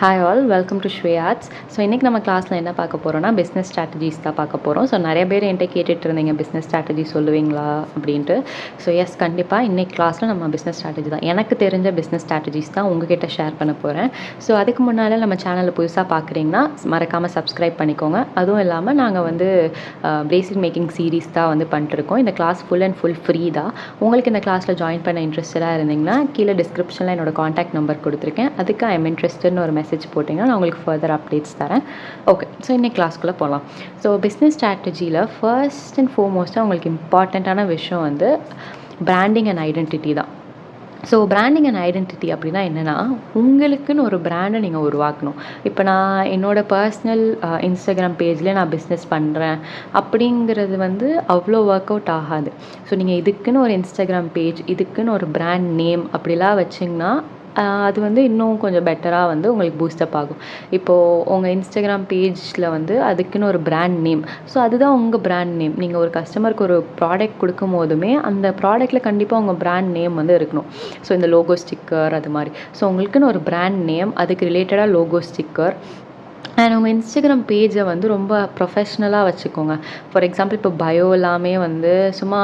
Hi all, welcome to Swayards. So இன்றைக்கி நம்ம கிளாஸில் என்ன பார்க்க போகிறோம்னா பிஸ்னஸ் ஸ்ட்ராட்டஜிஸ் தான் பார்க்க போகிறோம். ஸோ நிறைய பேர் என்கிட்ட கேட்டுட்டு இருந்தீங்க பிஸ்னஸ் ஸ்ட்ராட்டஜி சொல்லுவீங்களா அப்படின்ட்டு. ஸோ எஸ், கண்டிப்பாக இன்றைக்கி கிளாஸில் நம்ம பிஸ்னஸ் ஸ்ட்ராட்டஜி தான், எனக்கு தெரிஞ்ச பிஸ்னஸ் ஸ்ட்ராட்டஜிஸ் தான் உங்ககிட்ட ஷேர் பண்ண போகிறேன். ஸோ அதுக்கு முன்னால் நம்ம சேனலில் புதுசாக பார்க்குறீங்கன்னா மறக்காமல் சப்ஸ்கிரைப் பண்ணிக்கோங்க. அதுவும் இல்லாமல் நாங்கள் வந்து பேசிக் மேக்கிங் சீரீஸ் தான் வந்து பண்ணிட்டுருக்கோம். இந்த class full and full free தான். உங்களுக்கு இந்த கிளாஸில் ஜாயின் பண்ண இன்ட்ரெஸ்டடாக இருந்தீங்கன்னா கீழே டிஸ்கிரிப்ஷனில் என்னோடய காண்டாக்ட் நம்பர் கொடுத்துருக்கேன். அதுக்கு ஐ எம் இன்ட்ரெஸ்டட்னு ஒரு மெசேஜ் போட்டிங்கன்னா நான் உங்களுக்கு ஃபர்தர் அப்டேட்ஸ் தரேன். ஓகே, ஸோ இன்னைக்கு கிளாஸ்க்குள்ளே போகலாம். ஸோ பிஸ்னஸ் ஸ்ட்ராட்டஜியில் ஃபர்ஸ்ட் அண்ட் ஃபோர்மோஸ்ட்டாக உங்களுக்கு இம்பார்ட்டண்ட்டான விஷயம் வந்து பிராண்டிங் அண்ட் ஐடென்டிட்டி தான். ஸோ பிராண்டிங் அண்ட் ஐடென்டிட்டி அப்படின்னா என்னென்னா, உங்களுக்குன்னு ஒரு பிராண்டை நீங்கள் உருவாக்கணும். இப்போ நான் என்னோடய பர்சனல் இன்ஸ்டாகிராம் பேஜில் நான் பிஸ்னஸ் பண்ணுறேன் அப்படிங்கிறது வந்து அவ்வளோ ஒர்க் அவுட் ஆகாது. ஸோ நீங்கள் இதுக்குன்னு ஒரு இன்ஸ்டாகிராம் பேஜ், இதுக்குன்னு ஒரு பிராண்ட் நேம் அப்படிலாம் வச்சிங்கன்னா அது வந்து இன்னும் கொஞ்சம் பெட்டராக வந்து உங்களுக்கு பூஸ்டப் ஆகும். இப்போது உங்கள் இன்ஸ்டாகிராம் பேஜில் வந்து அதுக்குன்னு ஒரு பிராண்ட் நேம், ஸோ அதுதான் உங்கள் பிராண்ட் நேம். நீங்கள் ஒரு கஸ்டமருக்கு ஒரு ப்ராடக்ட் கொடுக்கும் போதுமே அந்த ப்ராடக்ட்டில் கண்டிப்பாக உங்கள் பிராண்ட் நேம் வந்து இருக்கணும். ஸோ இந்த லோகோ ஸ்டிக்கர் அது மாதிரி, ஸோ உங்களுக்குன்னு ஒரு பிராண்ட் நேம், அதுக்கு ரிலேட்டடாக லோகோ ஸ்டிக்கர், அண்ட் உங்கள் இன்ஸ்டாகிராம் பேஜை வந்து ரொம்ப ப்ரொஃபஷ்னலாக வச்சுக்கோங்க. ஃபார் எக்ஸாம்பிள் இப்போ பயோ எல்லாமே வந்து சும்மா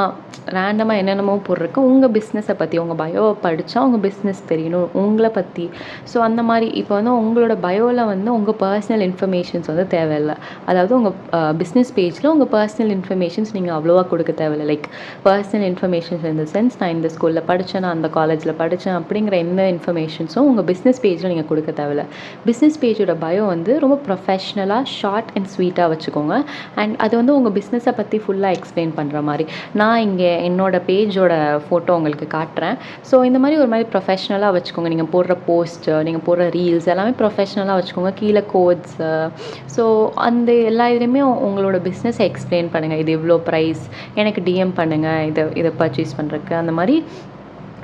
ரேண்டமாக என்னென்னமோ போடுறக்கு உங்கள் பிஸ்னஸை பற்றி, உங்கள் பயோவை படித்தா உங்கள் பிஸ்னஸ் தெரியணும் உங்களை பற்றி. ஸோ அந்த மாதிரி இப்போ வந்து உங்களோட பயோவில் வந்து உங்கள் பர்சனல் இன்ஃபர்மேஷன்ஸ் வந்து தேவையில்லை. அதாவது உங்கள் பிஸ்னஸ் பேஜில் உங்கள் பர்சனல் இன்ஃபர்மேஷன்ஸ் நீங்கள் அவ்வளோவா கொடுக்க தேவையில்லை. லைக் பர்சனல் இன்ஃபர்மேஷன்ஸ் இந்த சென்ஸ், நான் இந்த ஸ்கூலில் படித்தேன், நான் அந்த காலேஜில் படித்தேன் அப்படிங்கிற எந்த இன்ஃபர்மேஷன்ஸும் உங்கள் பிஸ்னஸ் பேஜில் நீங்கள் கொடுக்க தேவையில்லை. பிஸ்னஸ் பேஜோட பயோ வந்து ரொம்ப ப்ரொஃபஷ்னலாக ஷார்ட் அண்ட் ஸ்வீட்டாக வச்சுக்கோங்க. அண்ட் அது வந்து உங்கள் பிஸ்னஸை பற்றி ஃபுல்லாக எக்ஸ்பிளைன் பண்ணுற மாதிரி. நான் இங்கே என்னோடய பேஜோட ஃபோட்டோ உங்களுக்கு காட்டுறேன். ஸோ இந்த மாதிரி ஒரு மாதிரி ப்ரொஃபஷ்னலாக வச்சுக்கோங்க. நீங்கள் போடுற போஸ்ட்டு, நீங்கள் போடுற ரீல்ஸ் எல்லாமே ப்ரொஃபஷ்னலாக வச்சுக்கோங்க. கீழே கோட்ஸு, ஸோ அந்த எல்லா இதுலேயுமே உங்களோட பிஸ்னஸை எக்ஸ்பிளைன் பண்ணுங்கள். இது இவ்வளோ ப்ரைஸ், எனக்கு டிஎம் பண்ணுங்கள் இதை பர்ச்சேஸ் பண்ணுறதுக்கு, அந்த மாதிரி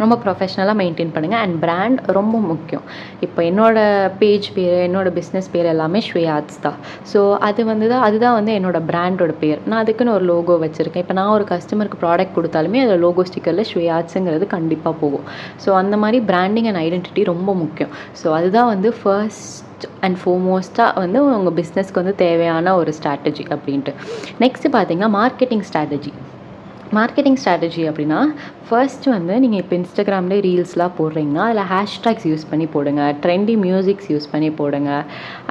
ரொம்ப ப்ரொஃபஷ்னலாக மெயின்டைன் பண்ணுங்கள். அண்ட் பிராண்ட் ரொம்ப முக்கியம். இப்போ என்னோடய பேஜ் பேர், என்னோடய பிஸ்னஸ் பேர் எல்லாமே ஸ்வேயார்ட்ஸ் தான். ஸோ அது வந்து அதுதான் வந்து என்னோடய பிராண்டோட பேர். நான் அதுக்குன்னு ஒரு லோகோ வச்சுருக்கேன். இப்போ நான் ஒரு கஸ்டமருக்கு ப்ராடக்ட் கொடுத்தாலுமே அதில் லோகோ ஸ்டிக்கரில் ஸ்வேயார்ட்ஸுங்கிறது கண்டிப்பாக போகும். ஸோ அந்த மாதிரி பிராண்டிங் அண்ட் ஐடென்டிட்டி ரொம்ப முக்கியம். ஸோ அதுதான் வந்து ஃபர்ஸ்ட் அண்ட் ஃபோர்மோஸ்ட்டாக வந்து உங்கள் பிஸ்னஸ்க்கு வந்து தேவையான ஒரு ஸ்ட்ராட்டஜி அப்படின்ட்டு. நெக்ஸ்ட்டு பார்த்தீங்கன்னா மார்க்கெட்டிங் ஸ்ட்ராட்டஜி. மார்க்கெட்டிங் ஸ்ட்ராட்டஜி அப்படின்னா ஃபர்ஸ்ட்டு வந்து நீங்கள் இப்போ இன்ஸ்டாகிராம்லேயே ரீல்ஸ்லாம் போடுறீங்கன்னா அதில் ஹேஷ்டேக்ஸ் யூஸ் பண்ணி போடுங்க, ட்ரெண்டி மியூசிக்ஸ் யூஸ் பண்ணி போடுங்க.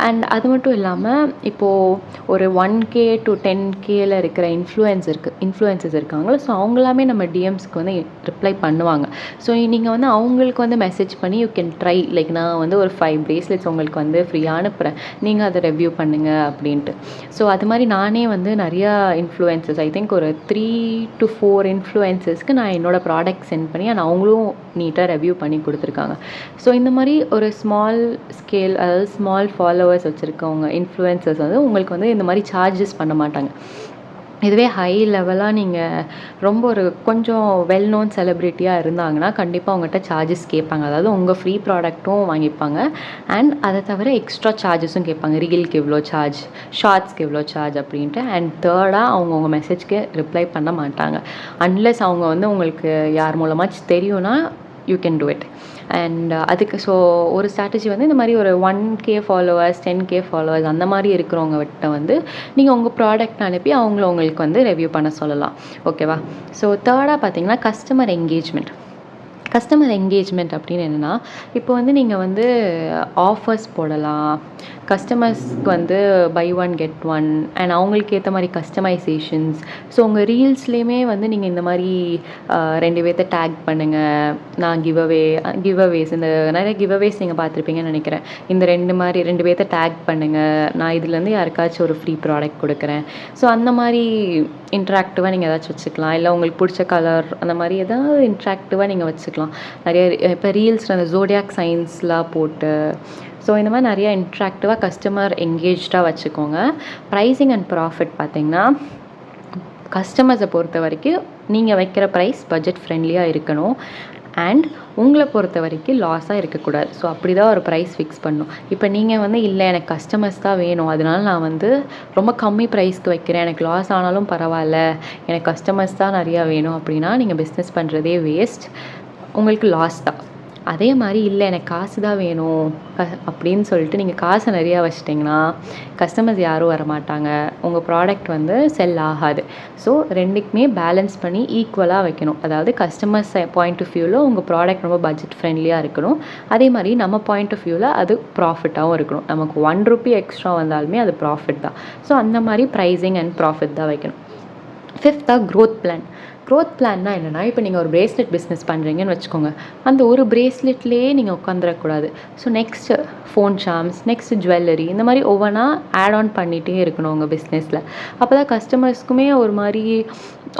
அண்ட் அது மட்டும் இல்லாமல் இப்போது ஒரு 1K to 10Kல இருக்கிற இன்ஃப்ளூயன்சஸ் இருக்காங்களோ, ஸோ அவங்களாமே நம்ம டிஎம்ஸ்க்கு வந்து ரிப்ளை பண்ணுவாங்க. ஸோ நீங்கள் வந்து அவங்களுக்கு வந்து மெசேஜ் பண்ணி யூ கேன் ட்ரை, லைக் நான் வந்து ஒரு 5 bracelets உங்களுக்கு வந்து ஃப்ரீயாக அனுப்புகிறேன், நீங்கள் அதை ரிவ்யூ பண்ணுங்கள் அப்படின்ட்டு. ஸோ அது மாதிரி நானே வந்து நிறையா இன்ஃப்ளூயன்சஸ், ஐ திங்க் ஒரு 3 to 4 இன்ஃப்ளூயன்சஸ்க்கு நான் என்னோடய ப்ராடக்ட் சென்ட் பண்ணி அண்ட் அவங்களும் நீட்டாக ரிவ்யூ பண்ணி கொடுத்துருக்காங்க. ஸோ இந்த மாதிரி ஒரு ஸ்மால் ஸ்கேல், அதாவது ஸ்மால் ஃபாலோவர்ஸ் வச்சுருக்கவங்க இன்ஃப்ளூயன்சர்ஸ் வந்து உங்களுக்கு வந்து இந்த மாதிரி சார்ஜஸ் பண்ண மாட்டாங்க. இதுவே ஹை லெவலாக நீங்கள் ரொம்ப ஒரு கொஞ்சம் வெல் நோன் செலிப்ரிட்டியாக இருந்தாங்கன்னா கண்டிப்பாக அவங்ககிட்ட சார்ஜஸ் கேட்பாங்க. அதாவது உங்கள் ஃப்ரீ ப்ராடக்ட்டும் வாங்கிப்பாங்க அண்ட் அதை தவிர எக்ஸ்ட்ரா சார்ஜஸும் கேட்பாங்க. ரீல்க்கு எவ்வளோ சார்ஜ், ஷார்ட்ஸ்க்கு எவ்வளோ சார்ஜ் அப்படின்ட்டு. அண்ட் தேர்டாக அவங்க உங்கள் மெசேஜ்க்கு ரிப்ளை பண்ண மாட்டாங்க அன்லெஸ் அவங்க வந்து உங்களுக்கு யார் மூலமாச்சும் தெரியும்னா you can do it. And அதுக்கு ஸோ ஒரு ஸ்ட்ராட்டஜி வந்து இந்த மாதிரி ஒரு 1K ஃபாலோவர்ஸ், 10K ஃபாலோவர்ஸ் அந்த மாதிரி இருக்கிறவங்ககிட்ட வந்து நீங்கள் உங்கள் ப்ராடக்ட் அனுப்பி உங்களுக்கு வந்து ரிவ்யூ பண்ண சொல்லலாம். ஓகேவா? ஸோ தேர்டாக பார்த்தீங்கன்னா கஸ்டமர் என்கேஜ்மெண்ட். கஸ்டமர் என்கேஜ்மெண்ட் அப்படின்னு என்னென்னா, இப்போ வந்து நீங்கள் வந்து ஆஃபர்ஸ் போடலாம், கஸ்டமர்ஸ்க்கு வந்து பை 1 get 1 அண்ட் அவங்களுக்கு ஏற்ற மாதிரி கஸ்டமைசேஷன்ஸ். ஸோ உங்கள் ரீல்ஸ்லேயுமே வந்து நீங்கள் இந்த மாதிரி 2 பேர்த்த டேக் பண்ணுங்கள். நான் கிவ்அவேஸ் இந்த நிறைய கிவ்அவேஸ் நீங்கள் பார்த்துருப்பீங்கன்னு நினைக்கிறேன். இந்த 2 பேர்த்த டேக் பண்ணுங்கள், நான் இதுலேருந்து யாருக்காச்சும் ஒரு ஃப்ரீ ப்ராடக்ட் கொடுக்குறேன். ஸோ அந்த மாதிரி இன்ட்ராக்டிவாக நீங்கள் ஏதாச்சும் வச்சுக்கலாம். இல்லை உங்களுக்கு பிடிச்ச கலர் அந்த மாதிரி ஏதாவது இன்ட்ராக்டிவாக நீங்கள் வச்சுக்கலாம். நிறைய இப்போ ரீல்ஸில் அந்த ஜோடியாக் சயின்ஸ்லாம் போட்டு, ஸோ இந்த மாதிரி நிறையா இன்ட்ராக்டிவாக கஸ்டமர் என்கேஜ்டாக வச்சுக்கோங்க. ப்ரைஸிங் அண்ட் ப்ராஃபிட் பார்த்திங்கன்னா கஸ்டமர்ஸை பொறுத்த வரைக்கும் நீங்கள் வைக்கிற ப்ரைஸ் பட்ஜெட் ஃப்ரெண்ட்லியாக இருக்கணும் அண்ட் உங்களை பொறுத்த வரைக்கும் லாஸாக இருக்கக்கூடாது. ஸோ அப்படி தான் ஒரு ப்ரைஸ் ஃபிக்ஸ் பண்ணணும். இப்போ நீங்கள் வந்து இல்லை எனக்கு கஸ்டமர்ஸ் தான் வேணும், அதனால நான் வந்து ரொம்ப கம்மி ப்ரைஸ்க்கு வைக்கிறேன், எனக்கு லாஸ் ஆனாலும் பரவாயில்ல, எனக்கு கஸ்டமர்ஸ் தான் நிறையா வேணும் அப்படின்னா நீங்கள் பிஸ்னஸ் பண்ணுறதே வேஸ்ட், உங்களுக்கு லாஸ் தான். அதே மாதிரி இல்லை எனக்கு காசு தான் வேணும் அப்படின்னு சொல்லிட்டு நீங்கள் காசை நிறையா வச்சிட்டிங்கன்னா கஸ்டமர்ஸ் யாரும் வரமாட்டாங்க, உங்கள் ப்ராடக்ட் வந்து செல் ஆகாது. ஸோ ரெண்டுக்குமே பேலன்ஸ் பண்ணி ஈக்குவலாக வைக்கணும். அதாவது கஸ்டமர்ஸ் பாயிண்ட் ஆஃப் வியூவில் உங்கள் ப்ராடக்ட் ரொம்ப பட்ஜெட் ஃப்ரெண்ட்லியாக இருக்கணும், அதே மாதிரி நம்ம பாயிண்ட் ஆஃப் வியூவில் அது ப்ராஃபிட்டாகவும் இருக்கணும். நமக்கு ₹1 எக்ஸ்ட்ரா வந்தாலுமே அது ப்ராஃபிட் தான். ஸோ அந்த மாதிரி ப்ரைஸிங் அண்ட் ப்ராஃபிட் தான் வைக்கணும். 5th growth plan. க்ரோத் பிளான்னா என்னென்னா, இப்போ நீங்கள் ஒரு பிரேஸ்லெட் பிஸ்னஸ் பண்ணுறீங்கன்னு வச்சுக்கோங்க, அந்த ஒரு பிரேஸ்லெட்லேயே நீங்கள் உட்காந்துடக்கூடாது. So next phone charms, next jewellery, இந்த மாதிரி ஒவ்வொன்றா ஆட் ஆன் பண்ணிகிட்டே இருக்கணும் உங்கள் பிஸ்னஸில். அப்போ தான் கஸ்டமர்ஸ்க்குமே ஒரு மாதிரி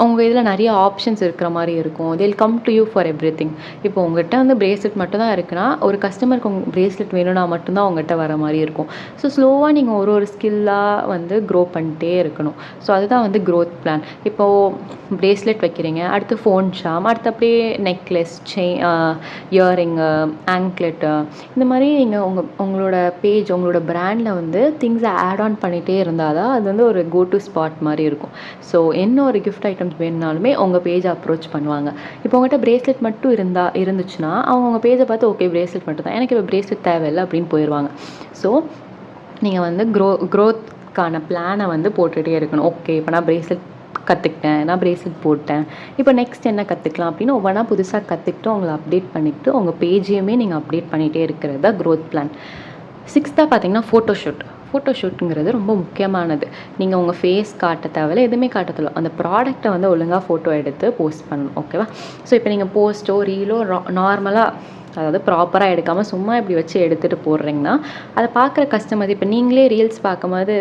உங்கள் இதில் நிறைய ஆப்ஷன்ஸ் இருக்கிற மாதிரி இருக்கும். they'll come to you for everything. இப்போ உங்கள்கிட்ட வந்து பிரேஸ்லெட் மட்டும் தான் இருக்குன்னா, ஒரு கஸ்டமருக்கு உங்கள் பிரேஸ்லெட் வேணும்னா மட்டும்தான் உங்கள்கிட்ட வர மாதிரி இருக்கும். ஸோ ஸ்லோவாக நீங்கள் ஒரு ஸ்கில்லாக வந்து க்ரோ பண்ணிட்டே இருக்கணும். ஸோ அதுதான் வந்து க்ரோத் பிளான். இப்போது பிரேஸ்லெட் வைக்கிறீங்க, அடுத்து ஃபோன் சார்ம், அடுத்து அப்படியே நெக்லஸ், இயரிங்கு, ஆங்க்லெட்டு, இந்த மாதிரி நீங்கள் உங்களோட பேஜ், உங்களோட பிராண்டில் வந்து திங்ஸை ஆட் ஆன் பண்ணிகிட்டே இருந்தால் தான் அது வந்து ஒரு கோ டு ஸ்பாட் மாதிரி இருக்கும். ஸோ என்ன ஒரு கிஃப்ட் ஐட்டம்ஸ் வேணுனாலுமே உங்கள் பேஜை அப்ரோச் பண்ணுவாங்க. இப்போ உங்கள்கிட்ட பிரேஸ்லெட் மட்டும் இருந்துச்சுன்னா அவங்க உங்கள் பேஜை பார்த்து ஓகே பிரேஸ்லெட் மட்டும் தான், எனக்கு இப்போ பிரேஸ்லெட் தேவையில்லை அப்படின்னு போயிடுவாங்க. ஸோ நீங்கள் வந்து க்ரோத்க்கான பிளானை வந்து போட்டுகிட்டே இருக்கணும். ஓகே இப்போ நான் பிரேஸ்லெட் கற்றுக்கிட்டேன், நான் பிரேஸ்லெட் போட்டேன், இப்போ நெக்ஸ்ட் என்ன கற்றுக்கலாம் அப்படின்னு ஒவ்வொன்றா புதுசாக கற்றுக்கிட்டு உங்களை அப்டேட் பண்ணிவிட்டு உங்கள் பேஜையுமே நீங்கள் அப்டேட் பண்ணிகிட்டே இருக்கிறது தான் க்ரோத் பிளான். 6th பார்த்தீங்கன்னா ஃபோட்டோஷூட். ஃபோட்டோஷூட்டுங்கிறது ரொம்ப முக்கியமானது. நீங்கள் உங்கள் ஃபேஸ் காட்ட தேவையில்ல, எதுவுமே காட்ட தேவையில்ல, அந்த ப்ராடக்ட்டை வந்து ஒழுங்காக ஃபோட்டோ எடுத்து போஸ்ட் பண்ணணும். ஓகேவா? ஸோ இப்போ நீங்கள் போஸ்ட்டோ ரீலோ நார்மலாக, அதாவது ப்ராப்பராக எடுக்காமல் சும்மா இப்படி வச்சு எடுத்துகிட்டு போடுறீங்கன்னா அதை பார்க்குற கஸ்டமர், இப்போ நீங்களே ரீல்ஸ் பார்க்கும்போது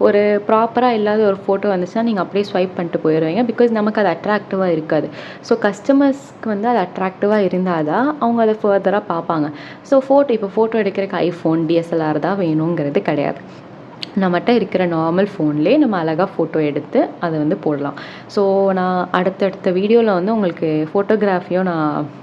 ஒரு ப்ராப்பராக இல்லாத ஒரு ஃபோட்டோ வந்துச்சுன்னா நீங்கள் அப்படியே ஸ்வைப் பண்ணிட்டு போயிடுவீங்க. பிகாஸ் நமக்கு அது அட்ராக்டிவாக இருக்காது. ஸோ கஸ்டமர்ஸ்க்கு வந்து அது அட்ராக்டிவாக இருந்தால் தான் அவங்க அதை ஃபர்தராக பார்ப்பாங்க. ஸோ இப்போ ஃபோட்டோ எடுக்கிறதுக்கு ஐஃபோன், டிஎஸ்எல்ஆர் தான் வேணுங்கிறது கிடையாது. நம்மகிட்ட இருக்கிற நார்மல் ஃபோன்லேயே நம்ம அழகாக ஃபோட்டோ எடுத்து அதை வந்து போடலாம். ஸோ நான் அடுத்தடுத்த வீடியோவில் வந்து உங்களுக்கு ஃபோட்டோகிராஃபியும் நான்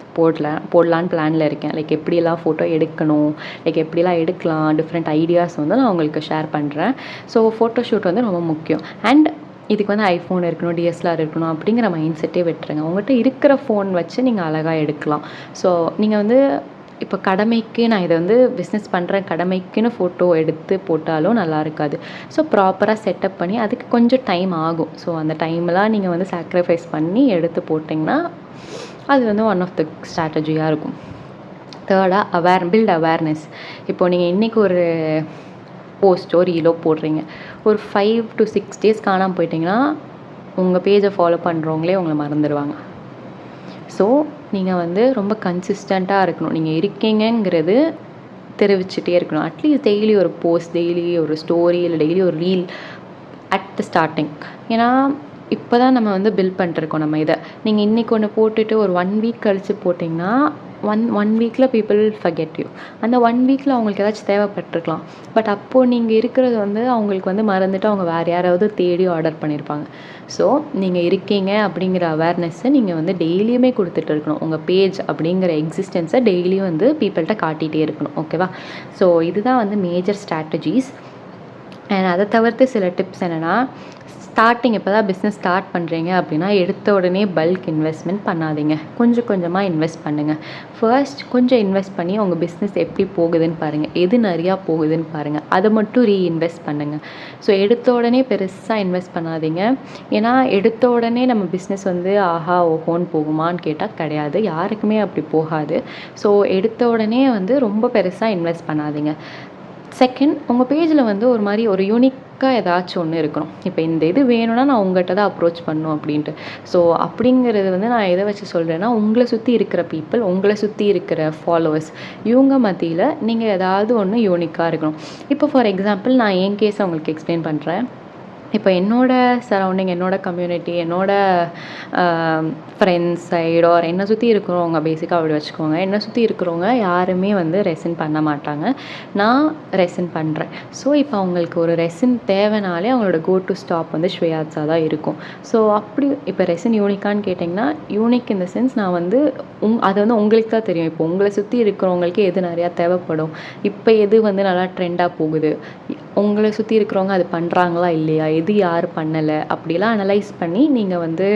போடலான்னு பிளானில் இருக்கேன். லைக் எப்படியெல்லாம் ஃபோட்டோ எடுக்கணும், லைக் எப்படிலாம் எடுக்கலாம், டிஃப்ரெண்ட் ஐடியாஸ் வந்து நான் உங்களுக்கு ஷேர் பண்ணுறேன். ஸோ ஃபோட்டோஷூட் வந்து ரொம்ப முக்கியம். அண்ட் இதுக்கு வந்து ஐஃபோன் இருக்கணும், டிஎஸ்எல்ஆர் இருக்கணும் அப்படிங்கிற மைண்ட் செட்டே விட்டுருங்க. உங்கள்கிட்ட இருக்கிற ஃபோன் வச்சு நீங்கள் அழகாக எடுக்கலாம். ஸோ நீங்கள் வந்து இப்போ கடமைக்கு நான் இதை வந்து பிஸ்னஸ் பண்ணுறேன் கடமைக்குன்னு ஃபோட்டோ எடுத்து போட்டாலும் நல்லா இருக்காது. ஸோ ப்ராப்பராக செட்டப் பண்ணி அதுக்கு கொஞ்சம் டைம் ஆகும். ஸோ அந்த டைம்லாம் நீங்கள் வந்து சாக்ரிஃபைஸ் பண்ணி எடுத்து போட்டிங்கன்னா அது வந்து ஒன் ஆஃப் த ஸ்ட்ராட்டஜியாக இருக்கும். 3rd build awareness. இப்போது நீங்கள் இன்றைக்கி ஒரு போஸ்ட்டோ ரீலோ போடுறீங்க, ஒரு 5 to 6 days காணாமல் போயிட்டிங்கன்னா உங்கள் பேஜை ஃபாலோ பண்ணுறவங்களே உங்களை மறந்துடுவாங்க. ஸோ நீங்கள் வந்து ரொம்ப கன்சிஸ்டண்ட்டாக இருக்கணும். நீங்கள் இருக்கீங்கங்கிறது தெரிவிச்சுட்டே இருக்கணும். அட்லீஸ்ட் டெய்லி ஒரு போஸ்ட், டெய்லி ஒரு ஸ்டோரி, இல்லை டெய்லி ஒரு ரீல் அட் த ஸ்டார்டிங். ஏன்னா இப்போ தான் நம்ம வந்து பில்ட் பண்ணிருக்கோம் நம்ம இதை. நீங்கள் இன்றைக்கி ஒன்று போட்டுட்டு ஒரு 1 week கழித்து போட்டிங்கன்னா ஒன் வீக்கில் பீப்புள் ஃபர்கெட் யூ. அந்த 1 weekல அவங்களுக்கு ஏதாச்சும் தேவைப்பட்டிருக்கலாம். பட் அப்போது நீங்கள் இருக்கிறது வந்து அவங்களுக்கு வந்து மறந்துட்டு அவங்க வேறு யாராவது தேடி ஆர்டர் பண்ணியிருப்பாங்க. ஸோ நீங்கள் இருக்கீங்க அப்படிங்கிற அவேர்னஸ்ஸை நீங்கள் வந்து டெய்லியுமே கொடுத்துட்டு இருக்கணும். உங்கள் பேஜ் அப்படிங்கிற எக்ஸிஸ்டன்ஸை டெய்லியும் வந்து பீப்புள்கிட்ட காட்டிகிட்டே இருக்கணும். ஓகேவா? ஸோ இதுதான் வந்து மேஜர் ஸ்ட்ராட்டஜிஸ். அண்ட் அதை தவிர்த்து சில டிப்ஸ் என்னென்னா, இப்போ தான் பிஸ்னஸ் ஸ்டார்ட் பண்ணுறீங்க அப்படின்னா எடுத்த உடனே பல்க் இன்வெஸ்ட்மெண்ட் பண்ணாதீங்க. கொஞ்சம் கொஞ்சமாக இன்வெஸ்ட் பண்ணுங்கள். ஃபர்ஸ்ட் கொஞ்சம் இன்வெஸ்ட் பண்ணி உங்கள் பிஸ்னஸ் எப்படி போகுதுன்னு பாருங்கள், எது நிறையா போகுதுன்னு பாருங்கள், அதை மட்டும் ரீஇன்வெஸ்ட் பண்ணுங்கள். ஸோ எடுத்த உடனே பெருசாக இன்வெஸ்ட் பண்ணாதீங்க. ஏன்னா எடுத்த உடனே நம்ம பிஸ்னஸ் வந்து ஆஹா ஓஹோன்னு போகுமான்னு கேட்டால் கிடையாது, யாருக்குமே அப்படி போகாது. ஸோ எடுத்த உடனே வந்து ரொம்ப பெருசாக இன்வெஸ்ட் பண்ணாதீங்க. செகண்ட், உங்கள் பேஜில் வந்து ஒரு மாதிரி ஒரு யூனிக்காக ஏதாச்சும் ஒன்று இருக்கணும். இப்போ இந்த இது வேணும்னா நான் உங்கள்கிட்ட தான் அப்ரோச் பண்ணணும் அப்படின்ட்டு. ஸோ அப்படிங்கிறது வந்து நான் எதை வச்சு சொல்கிறேன்னா, உங்களை சுற்றி இருக்கிற பீப்புள், உங்களை சுற்றி இருக்கிற ஃபாலோவர்ஸ், இவங்க மத்தியில் நீங்கள் ஏதாவது ஒன்று யூனிக்காக இருக்கணும். இப்போ ஃபார் எக்ஸாம்பிள் நான் என் கேஸை உங்களுக்கு எக்ஸ்பிளைன் பண்ணுறேன். இப்போ என்னோடய சரௌண்டிங், என்னோடய கம்யூனிட்டி, என்னோடய ஃப்ரெண்ட்ஸ் சைடு ஆர் என்னை சுற்றி இருக்கிறவங்க, பேசிக்காக அப்படி வச்சுக்கோங்க, என்னை சுற்றி இருக்கிறவங்க யாருமே வந்து ரெசின் பண்ண மாட்டாங்க. நான் ரெசின் பண்ணுறேன். ஸோ இப்போ அவங்களுக்கு ஒரு ரெசின் தேவைனாலே அவங்களோட கோ டு ஸ்டாப் வந்து ஸ்வேயாட்ஸாக தான் இருக்கும். ஸோ அப்படி இப்போ ரெசின் யூனிக்கான்னு கேட்டிங்கன்னா, யூனிக் இன் த சென்ஸ் நான் வந்து அது வந்து உங்களுக்கு தான் தெரியும். இப்போ உங்களை சுற்றி இருக்கிறவங்களுக்கு எது நிறையா தேவைப்படும், இப்போ எது வந்து நல்லா ட்ரெண்டாக போகுது, உங்களை சுற்றி இருக்கிறவங்க அது பண்ணுறாங்களா இல்லையா, எது யார் பண்ணலை, அப்படிலாம் அனலைஸ் பண்ணி நீங்கள் வந்து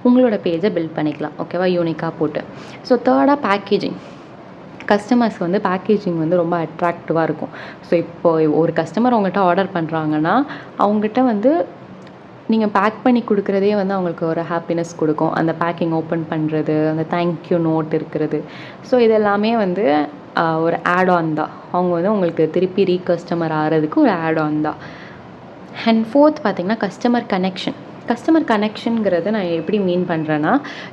உங்களோட பேஜை பில்ட் பண்ணிக்கலாம். ஓகேவா? யூனிக்காக போட்டு. So 3rd packaging. கஸ்டமர்ஸ் வந்து பேக்கேஜிங் வந்து ரொம்ப அட்ராக்டிவாக இருக்கும். ஸோ இப்போது ஒரு கஸ்டமர் உங்கள்கிட்ட ஆர்டர் பண்ணுறாங்கன்னா அவங்ககிட்ட வந்து நீங்கள் பேக் பண்ணி கொடுக்குறதே வந்து அவங்களுக்கு ஒரு ஹாப்பினஸ் கொடுக்கும். அந்த பேக்கிங் ஓப்பன் பண்ணுறது, அந்த தேங்க்யூ நோட் இருக்கிறது. ஸோ இதெல்லாமே வந்து ஒரு ஆட் ஆன் தான். அவங்க வந்து உங்களுக்கு திருப்பி ரீகஸ்டமர் ஆகிறதுக்கு ஒரு ஆட் ஆன் தான். அண்ட் ஃபோர்த் பார்த்திங்கன்னா கஸ்டமர் கனெக்ஷன். கஸ்டமர் கனெக்ஷனுங்கிறத நான் எப்படி மீன் பண்ணுறேன்னா,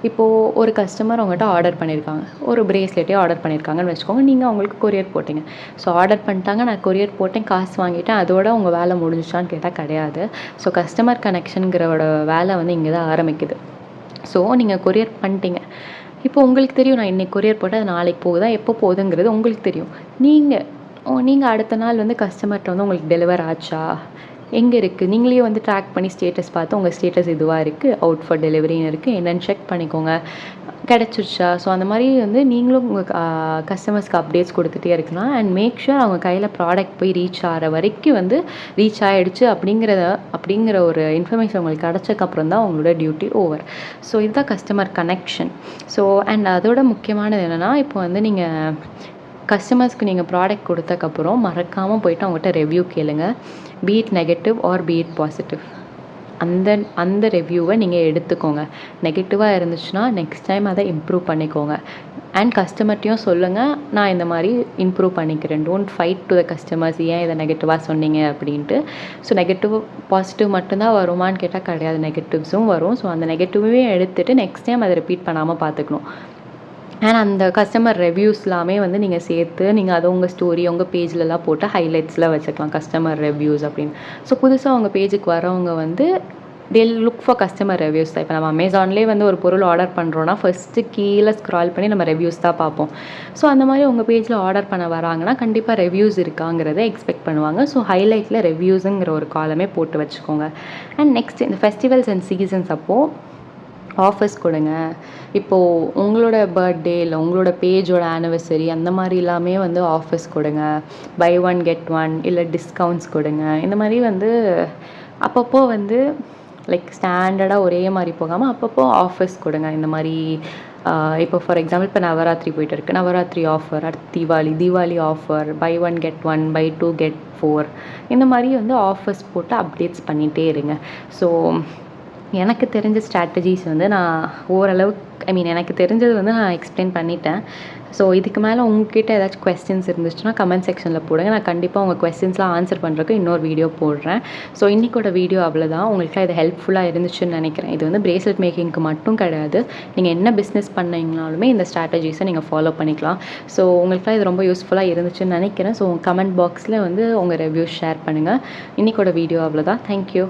இப்போது ஒரு கஸ்டமர் அவங்ககிட்ட ஆர்டர் பண்ணியிருக்காங்க, ஒரு பிரேஸ்லெட்டே ஆர்டர் பண்ணியிருக்காங்கன்னு வச்சுக்கோங்க. நீங்கள் அவங்களுக்கு கொரியர் போட்டிங்க. ஸோ ஆர்டர் பண்ணிட்டாங்க, நான் கொரியர் போட்டேன், காசு வாங்கிட்டேன், அதோட உங்கள் வேலை முடிஞ்சிச்சான்னு கேட்டால் கிடையாது. ஸோ கஸ்டமர் கனெக்ஷனுங்கிறோட வேலை வந்து இங்கே தான் ஆரம்பிக்குது. ஸோ நீங்கள் கொரியர் பண்ணிட்டீங்க. இப்போ உங்களுக்கு தெரியும் நான் இன்றைக்கி கொரியர் போட்டால் அது நாளைக்கு போகுதா, எப்போ போகுதுங்கிறது உங்களுக்கு தெரியும். நீங்கள் அடுத்த நாள் வந்து கஸ்டமர்கிட்ட வந்து உங்களுக்கு டெலிவர் ஆச்சா, எங்கே இருக்குது, நீங்களே வந்து ட்ராக் பண்ணி ஸ்டேட்டஸ் பார்த்து உங்கள் ஸ்டேட்டஸ் இதுவாக இருக்குது, அவுட் ஃபார் டெலிவரின்னு இருக்குது, என்னென்னு செக் பண்ணிக்கோங்க, கிடச்சிருச்சா. ஸோ அந்த மாதிரி வந்து நீங்களும் உங்கள் கஸ்டமர்ஸ்க்கு அப்டேட்ஸ் கொடுத்துட்டே இருக்கலாம். அண்ட் மேக் ஷூர் அவங்க கையில் ப்ராடக்ட் போய் ரீச் ஆகிற வரைக்கும் வந்து ரீச் ஆகிடுச்சு அப்படிங்கிற ஒரு இன்ஃபர்மேஷன் உங்களுக்கு கிடச்சக்கப்புறம் தான் உங்களோட டியூட்டி ஓவர். ஸோ இதுதான் கஸ்டமர் கனெக்ஷன். ஸோ அண்ட் அதோட முக்கியமானது என்னென்னா, இப்போ வந்து நீங்கள் கஸ்டமர்ஸ்க்கு நீங்கள் ப்ராடக்ட் கொடுத்தக்கப்புறம் மறக்காமல் போய்ட்டு அவங்ககிட்ட ரிவ்யூ கேளுங்க. Be it negative or be it positive. அந்த ரிவ்யூவை நீங்கள் எடுத்துக்கோங்க. நெகட்டிவாக இருந்துச்சுன்னா நெக்ஸ்ட் டைம் அதை இம்ப்ரூவ் பண்ணிக்கோங்க. அண்ட் கஸ்டமர்ட்டையும் சொல்லுங்கள், நான் இந்த மாதிரி இம்ப்ரூவ் பண்ணிக்கிறேன். Don't fight to the customers, ஏன் இதை நெகட்டிவாக சொன்னீங்க அப்படின்ட்டு. ஸோ நெகட்டிவ் பாசிட்டிவ் மட்டும்தான் வருமானு கேட்டால் கிடையாது, நெகட்டிவ்ஸும் வரும். ஸோ அந்த நெகட்டிவே எடுத்துகிட்டு நெக்ஸ்ட் டைம் அதை ரிப்பீட் பண்ணாமல் பார்த்துக்கணும். அண்ட் அந்த கஸ்டமர் ரிவ்யூஸ் எல்லாமே வந்து நீங்கள் சேர்த்து நீங்கள் அதை உங்கள் ஸ்டோரி உங்கள் பேஜ்லலாம் போட்டு ஹைலைட்ஸில் வச்சுக்கலாம், கஸ்டமர் ரிவ்யூஸ் அப்படின்னு. ஸோ புதுசாக உங்கள் பேஜுக்கு வரவங்க வந்து they'll look for customer reviews தான். இப்போ நம்ம அமேசான்லேயே வந்து ஒரு பொருள் ஆர்டர் பண்ணுறோன்னா ஃபஸ்ட்டு கீழே ஸ்க்ரால் பண்ணி நம்ம ரிவ்யூஸ் தான் பார்ப்போம். ஸோ அந்த மாதிரி உங்கள் பேஜில் ஆர்டர் பண்ண வராங்கன்னா கண்டிப்பாக ரிவ்யூஸ் இருக்காங்கிறத எக்ஸ்பெக்ட் பண்ணுவாங்க. ஸோ ஹைலைட்டில் ரிவ்யூஸுங்கிற ஒரு காலமே போட்டு வச்சுக்கோங்க. அண்ட் நெக்ஸ்ட் இந்த ஃபெஸ்டிவல்ஸ் அண்ட் சீசன்ஸ் அப்போது ஆஃபர்ஸ் கொடுங்க. இப்போது உங்களோட பர்த்டே இல்லை உங்களோட பேஜோட ஆனிவர்சரி அந்த மாதிரி எல்லாமே வந்து ஆஃபர்ஸ் கொடுங்க. பை ஒன் கெட் ஒன் இல்லை டிஸ்கவுண்ட்ஸ் கொடுங்க. இந்த மாதிரி வந்து அப்பப்போ வந்து லைக் ஸ்டாண்டர்டாக ஒரே மாதிரி போகாமல் அப்பப்போ ஆஃபர்ஸ் கொடுங்க. இந்த மாதிரி இப்போ ஃபார் எக்ஸாம்பிள் இப்போ நவராத்திரி போய்ட்டு இருக்குது, நவராத்திரி ஆஃபர், அடுத்து Deepavali offer, buy one get one, buy two get 4, இந்த மாதிரி வந்து ஆஃபர்ஸ் போட்டு அப்டேட்ஸ் பண்ணிகிட்டே இருங்க. ஸோ எனக்கு தெரிஞ்ச ஸ்ட்ராட்டஜிஸ் வந்து நான் ஓரளவுக்கு எனக்கு தெரிஞ்சது வந்து நான் எக்ஸ்பிளைன் பண்ணிட்டேன். ஸோ இதுக்கு மேலே உங்ககிட்ட ஏதாச்சும் கொஸ்டின்ஸ் இருந்துச்சுன்னா கமெண்ட் செக்ஷனில் போடுங்க. நான் கண்டிப்பாக உங்கள் கொஸ்டின்ஸ்லாம் ஆன்சர் பண்ணுறதுக்கு இன்னொரு வீடியோ போடுறேன். ஸோ இன்றைக்கோட வீடியோ அவ்வளோதான். உங்களுக்குலாம் இது ஹெல்ப்ஃபுல்லாக இருந்துச்சுன்னு நினைக்கிறேன். இது வந்து பிரேஸ்லெட் மேக்கிங்க்கு மட்டும் கிடையாது, நீங்கள் என்ன பிஸ்னஸ் பண்ணீங்கனாலுமே இந்த ஸ்ட்ராட்டஜிஸை நீங்கள் ஃபாலோ பண்ணிக்கலாம். ஸோ உங்களுக்குலாம் இது ரொம்ப யூஸ்ஃபுல்லாக இருந்துச்சுன்னு நினைக்கிறேன். ஸோ கமெண்ட் பாக்ஸில் வந்து உங்கள் ரிவ்யூஸ் ஷேர் பண்ணுங்கள். இன்றைக்கோட வீடியோ அவ்வளோதான். தேங்க்யூ.